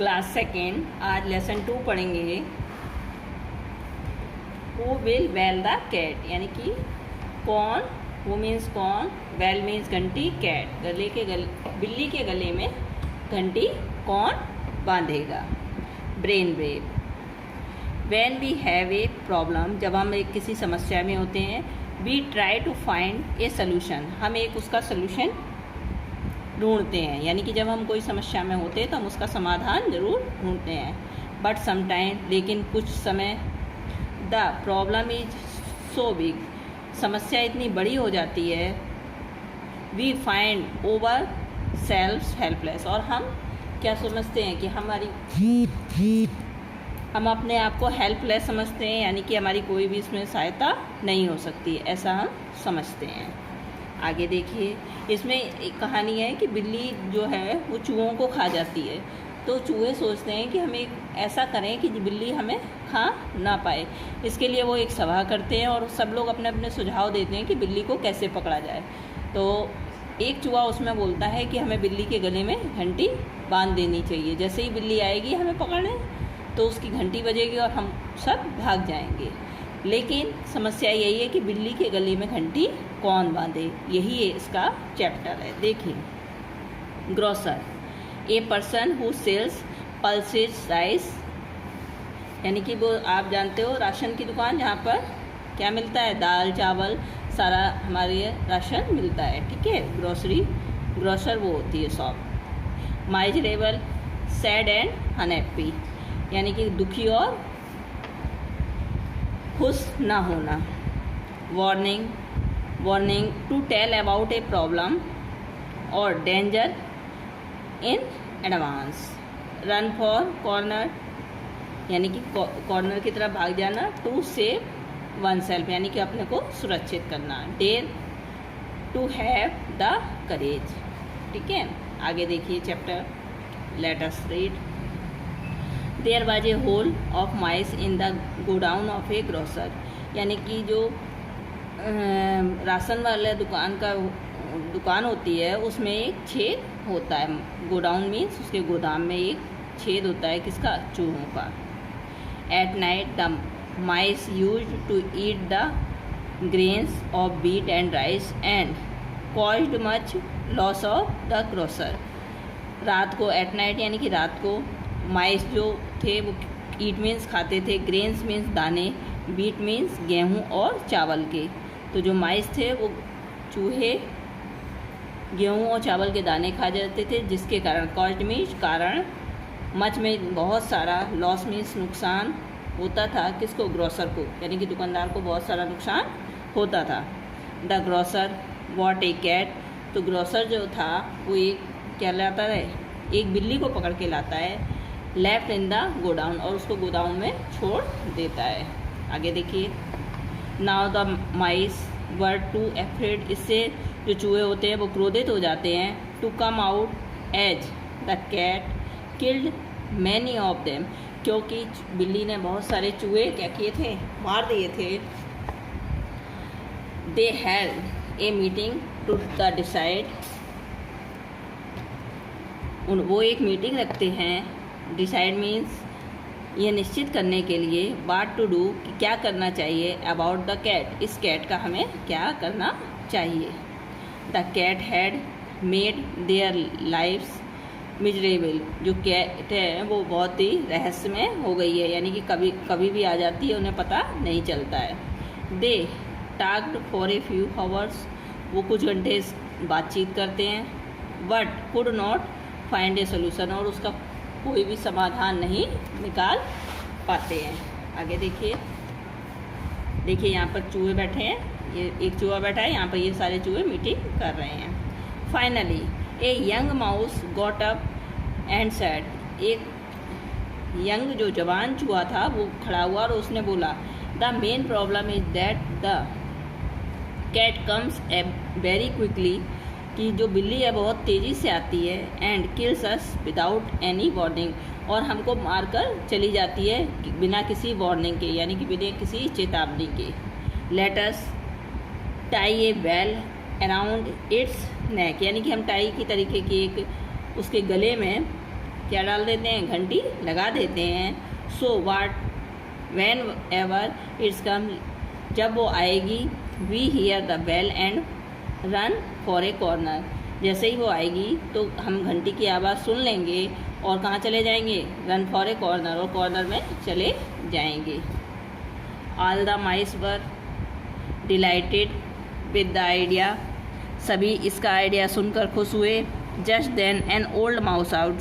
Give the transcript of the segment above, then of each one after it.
Class second. आज lesson 2 पढ़ेंगे। Who will bell the cat, यानी कि कौन, हु मीन्स कौन, वेल मीन्स घंटी, कैट बिल्ली के गले में घंटी कौन बांधेगा। Brain wave. When we have a problem, जब हम एक किसी समस्या में होते हैं, we try to find a solution, हम एक उसका सोल्यूशन ढूंढते हैं। यानी कि जब हम कोई समस्या में होते हैं तो हम उसका समाधान ज़रूर ढूंढते हैं। बट समटाइम, लेकिन कुछ समय, the problem is so big, समस्या इतनी बड़ी हो जाती है, we find over self helpless, और हम क्या समझते हैं कि हम अपने आप को हेल्पलेस समझते हैं, यानी कि हमारी कोई भी इसमें सहायता नहीं हो सकती, ऐसा हम समझते हैं। आगे देखिए, इसमें एक कहानी है कि बिल्ली जो है वो चूहों को खा जाती है। तो चूहे सोचते हैं कि हम एक ऐसा करें कि बिल्ली हमें खा ना पाए। इसके लिए वो एक सभा करते हैं और सब लोग अपने अपने सुझाव देते हैं कि बिल्ली को कैसे पकड़ा जाए। तो एक चूहा उसमें बोलता है कि हमें बिल्ली के गले में घंटी बांध देनी चाहिए, जैसे ही बिल्ली आएगी हमें पकड़ने तो उसकी घंटी बजेगी और हम सब भाग जाएंगे। लेकिन समस्या यही है कि बिल्ली के गले में घंटी कौन बांधे, यही इसका चैप्टर है। देखिए, grocer, a person who sells pulses rice, यानी कि वो आप जानते हो राशन की दुकान, जहाँ पर क्या मिलता है, दाल चावल सारा हमारे राशन मिलता है, ठीक है। ग्रोसर वो होती है shop. Miserable, sad and unhappy, यानी कि दुखी और खुश ना होना। Warning, to tell about a problem और danger in advance. Run for corner, यानी कि कॉर्नर की तरफ भाग जाना। टू सेव वन सेल्फ, यानी कि अपने को सुरक्षित करना। Dare, to have the courage, ठीक है। आगे देखिए chapter, let us read. There was a hole of mice in the godown of a grocer, यानी कि जो राशन वाले दुकान होती है उसमें एक छेद होता है। गोडाउन मीन्स उसके गोदाम में एक छेद होता है, किसका, चूहों का। At night the mice used to eat the grains of wheat and rice and caused much loss of the grocer. रात को, एट नाइट यानी कि रात को, माइस जो थे वो ईट मीन्स खाते थे, ग्रेन्स मीन्स दाने, व्हीट मीन्स गेहूं और चावल के। तो जो माइस थे वो चूहे गेहूं और चावल के दाने खा जाते थे, जिसके कारण, कॉज्ड मीन्स कारण, मच में बहुत सारा, लॉस मीन्स नुकसान होता था, किसको, ग्रोसर को, यानी कि दुकानदार को बहुत सारा नुकसान होता था। The grocer bought a cat, तो ग्रोसर जो था वो एक क्या लाता है, एक बिल्ली को पकड़ के लाता है। लेफ्ट इन द गोडाउन, और उसको गोदाम में छोड़ देता है। आगे देखिए, now the mice were too afraid, इससे जो चूहे होते हैं वो क्रोधित हो जाते हैं। To come out as the cat killed many of them, क्योंकि बिल्ली ने बहुत सारे चूहे क्या किए थे, मार दिए थे। They had a meeting to the decide, वो एक मीटिंग रखते हैं। डिसाइड मीन्स ये निश्चित करने के लिए, व्हाट टू डू, कि क्या करना चाहिए, अबाउट द कैट, इस कैट का हमें क्या करना चाहिए। The cat had made their lifes miserable, जो कैट है वो बहुत ही रहस्यमय हो गई है, यानी कि कभी भी आ जाती है, उन्हें पता नहीं चलता है। They talked for a few hours, वो कुछ घंटे बातचीत करते हैं। But could not find a solution, और उसका कोई भी समाधान नहीं निकाल पाते हैं। आगे देखिए, यहाँ पर चूहे बैठे हैं, ये एक चूहा बैठा है, यहाँ पर ये सारे चूहे मीटिंग कर रहे हैं। Finally a young mouse got up and said, एक यंग जो जवान चूहा था वो खड़ा हुआ और उसने बोला, the main problem is that the cat comes very quickly, कि जो बिल्ली है बहुत तेज़ी से आती है। And kills us without any warning, और हमको मारकर चली जाती है बिना किसी वार्निंग के, यानी कि बिना किसी चेतावनी के। Let us tie a bell around its neck, यानी कि हम टाई की तरीके की एक उसके गले में क्या डाल देते हैं, घंटी लगा देते हैं। So what whenever it's come, जब वो आएगी, we hear the bell and run for a corner, जैसे ही वो आएगी तो हम घंटी की आवाज़ सुन लेंगे और कहाँ चले जाएंगे, रन फॉर ए कॉर्नर, और कॉर्नर में चले जाएंगे। All the mice were delighted with the idea, सभी इसका आइडिया सुनकर खुश हुए। Just then an old mouse out,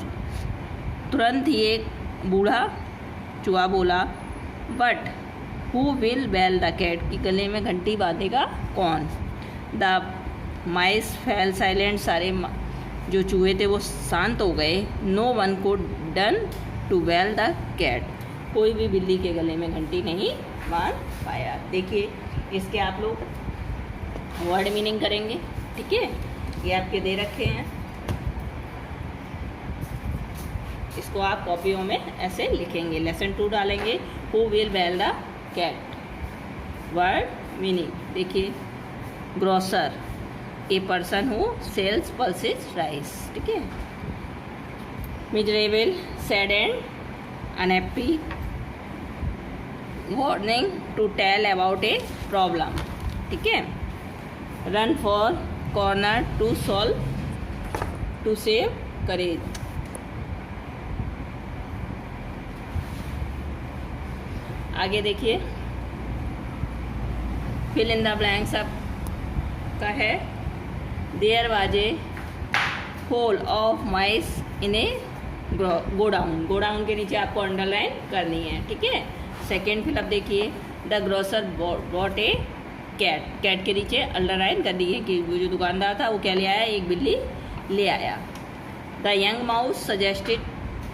तुरंत ही एक बूढ़ा चूहा बोला, but who will bell the cat, कि गले में घंटी बांधेगा कौन। द माइस फेल साइलेंट, सारे जो चूहे थे वो शांत हो गए। No one could done to bell the cat, कोई भी बिल्ली के गले में घंटी नहीं बांध पाया। देखिए इसके आप लोग वर्ड मीनिंग करेंगे, ठीक है, ये आपके दे रखे हैं, इसको आप कॉपियों में ऐसे लिखेंगे। लेसन 2 डालेंगे, who will bell the cat. Word meaning देखिए, grocer, a person who sells pulses rice, ठीक है। Miserable, sad and unhappy, warning to tell about a problem, ठीक है। Run for corner, to solve, to save courage. आगे देखिए, fill in the blanks आपका है। There was a hole of mice in a godown, godown के नीचे आपको underline करनी है, ठीक है। सेकेंड फिलअप देखिए, the grocer bought a cat, cat के नीचे अंडरलाइन कर दी है कि वो जो दुकानदार था वो क्या ले आया, एक बिल्ली ले आया। The young mouse suggested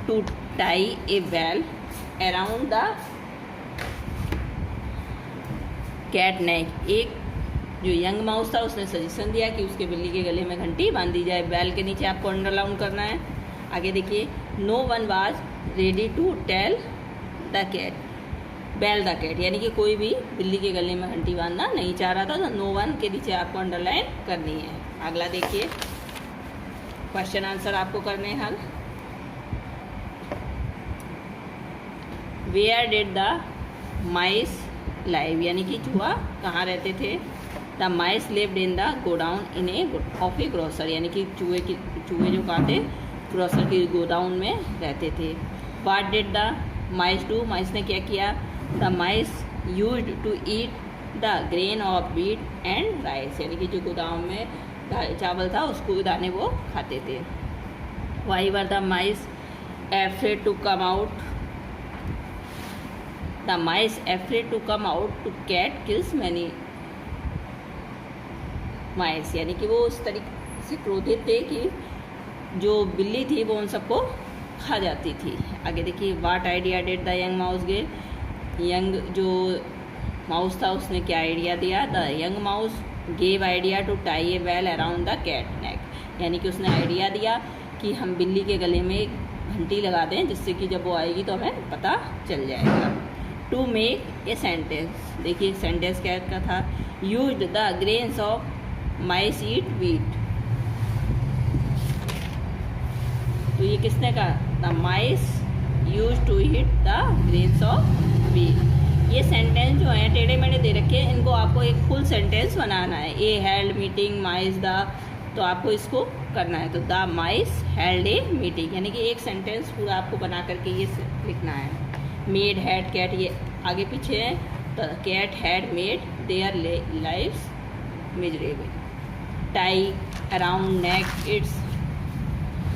to tie a bell around the cat neck, एक जो यंग माउस था उसने सजेशन दिया कि उसके बिल्ली के गले में घंटी बांध दी जाए। बेल के नीचे आपको अंडरलाइन करना है। आगे देखिए, no one was ready to tell the cat bell the cat, यानी कि कोई भी बिल्ली के गले में घंटी बांधना नहीं चाह रहा था, तो नो वन के नीचे आपको अंडरलाइन करनी है। अगला देखिए, क्वेश्चन आंसर आपको करने हैं हल। Where did the mice live, यानी कि चूहा कहाँ रहते थे। The mice lived in the godown in a of a grocer, यानी कि चूहे जो कहाँ थे, ग्रोसर की गोडाउन में रहते थे। What did the mice do, mice ने क्या किया। The mice used to eat the grain of wheat and rice, यानी कि जो गोदाम में चावल था उसको दाने वो खाते थे। Why were the mice afraid to come out, the mice afraid to come out to cat kills many mice, यानी कि वो उस तरीके से क्रोधित थे कि जो बिल्ली थी वो उन सबको खा जाती थी। आगे देखिए, what idea did the young mouse give, young जो माउस था उसने क्या आइडिया दिया। The young mouse gave idea to tie a bell around the cat neck, यानी कि उसने आइडिया दिया कि हम बिल्ली के गले में एक घंटी लगा दें जिससे कि जब वो आएगी तो हमें पता चल जाएगा। टू मेक ए सेंटेंस, देखिए सेंटेंस क्या का था। Used the grains of mice eat wheat, तो ये किसने कहा, the mice use to eat the grains of wheat. ये सेंटेंस जो है टेढ़े मेढ़े दे रखे हैं, इनको आपको एक फुल सेंटेंस बनाना है। ए हेल्ड मीटिंग माइस द, तो आपको इसको करना है। तो the mice held a meeting, यानी कि एक सेंटेंस पूरा आपको बना करके ये लिखना है। मेड हैड कैट, ये आगे पीछे है, तो cat had made their lives miserable. Tie around neck its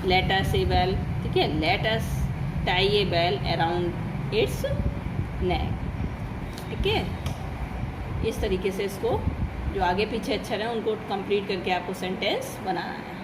let us a bell, ठीक है, let us tie a bell around its neck, ठीक है। इस तरीके से इसको जो आगे पीछे अक्षर हैं उनको कंप्लीट करके आपको सेंटेंस बनाना है।